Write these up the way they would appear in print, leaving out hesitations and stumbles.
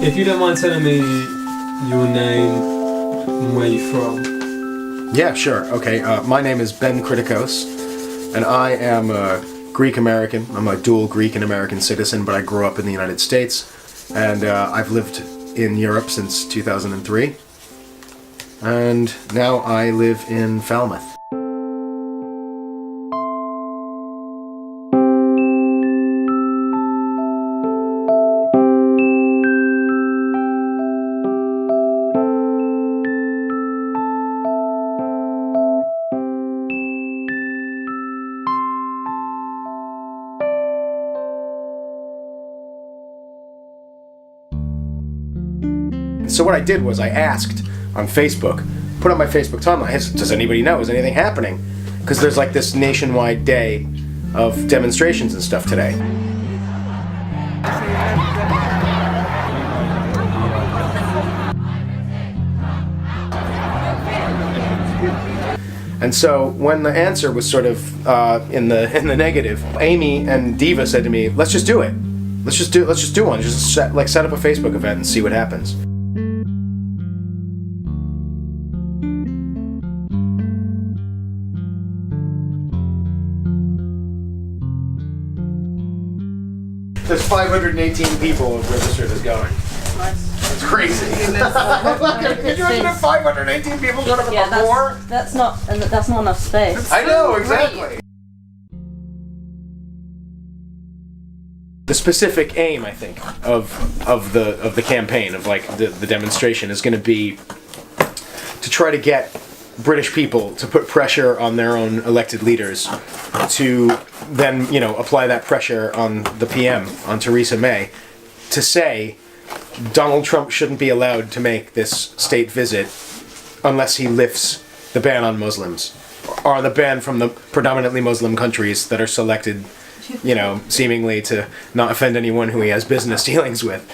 If you don't mind telling me your name and where you're from. Yeah, sure. Okay, my name is Ben Kritikos, and I am Greek American. I'm a dual Greek and American citizen, but I grew up in the United States, and I've lived in Europe since 2003, and now I live in Falmouth. So what I did was I asked on Facebook, put on my Facebook timeline, does anybody know, is anything happening? Because there's like this nationwide day of demonstrations and stuff today. And so when the answer was sort of in the negative, Amy and Diva said to me, let's just do it. Let's just do one. Just set up a Facebook event and see what happens. There's 518 people registered as going. That's crazy. Could you imagine if 518 people showed up at the war? That's not enough space. I know, exactly. The specific aim, I think, of the campaign, of like the demonstration, is going to be to try to get British people to put pressure on their own elected leaders to then, apply that pressure on the PM, on Theresa May, to say Donald Trump shouldn't be allowed to make this state visit unless he lifts the ban on Muslims, or the ban from the predominantly Muslim countries that are selected, seemingly to not offend anyone who he has business dealings with,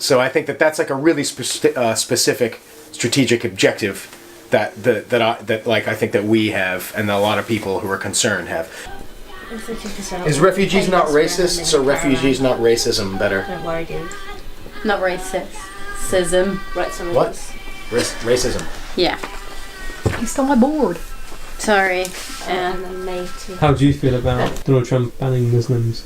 So I think that that's like a really specific strategic objective that I think that we have, and a lot of people who are concerned have. Is refugees not racist? So refugees not racism better? Don't worry, dude. Not racist. Sism. Right, some of What? us. Racism. Yeah. He stole my board. Sorry. And then May too. How do you feel about Donald Trump banning Muslims?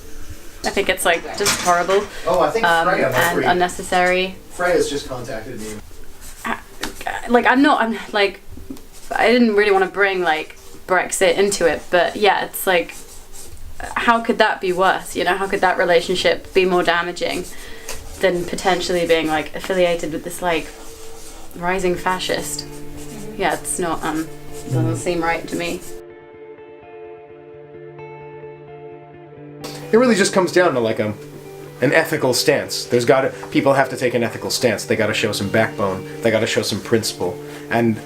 I think it's just horrible. Oh, I think Freya and unnecessary. Freya's just contacted me. I didn't really want to bring Brexit into it, but yeah, it's how could that be worse? How could that relationship be more damaging than potentially being affiliated with this rising fascist? Yeah, it's not doesn't seem right to me. It really just comes down to an ethical stance. People have to take an ethical stance. They got to show some backbone. They got to show some principle. And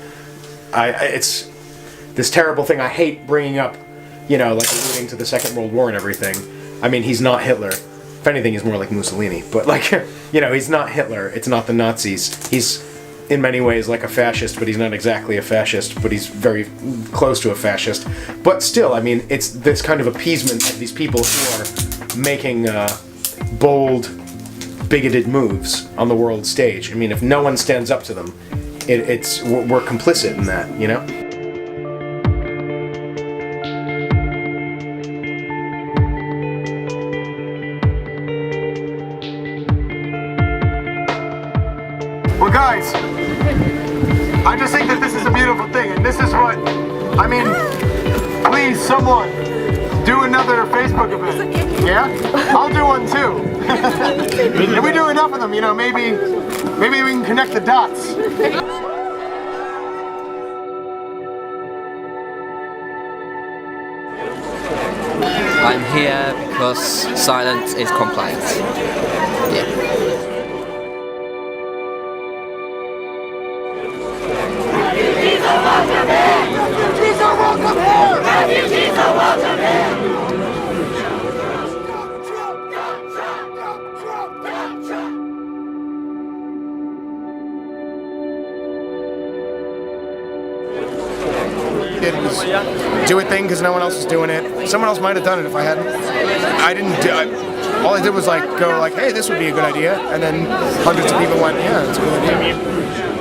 it's this terrible thing I hate bringing up, alluding to the Second World War and everything. I mean, he's not Hitler. If anything, he's more like Mussolini. But he's not Hitler. It's not the Nazis. He's in many ways like a fascist, but he's not exactly a fascist, but he's very close to a fascist. But still, I mean, it's this kind of appeasement of these people who are making bold, bigoted moves on the world stage. I mean, if no one stands up to them, we're complicit in that, Well, guys, I just think that this is a beautiful thing, and this is what, please, someone, do another Facebook event. Yeah? I'll do one too. If we do enough of them, maybe we can connect the dots. I'm here because silence is compliance. Yeah. Refugees are welcome here! Refugees are welcome here! Did was do a thing because no one else was doing it. Someone else might have done it if I hadn't. I didn't do it. all I did was like go like, hey, this would be a good idea, and then hundreds of people went, yeah, it's a good idea.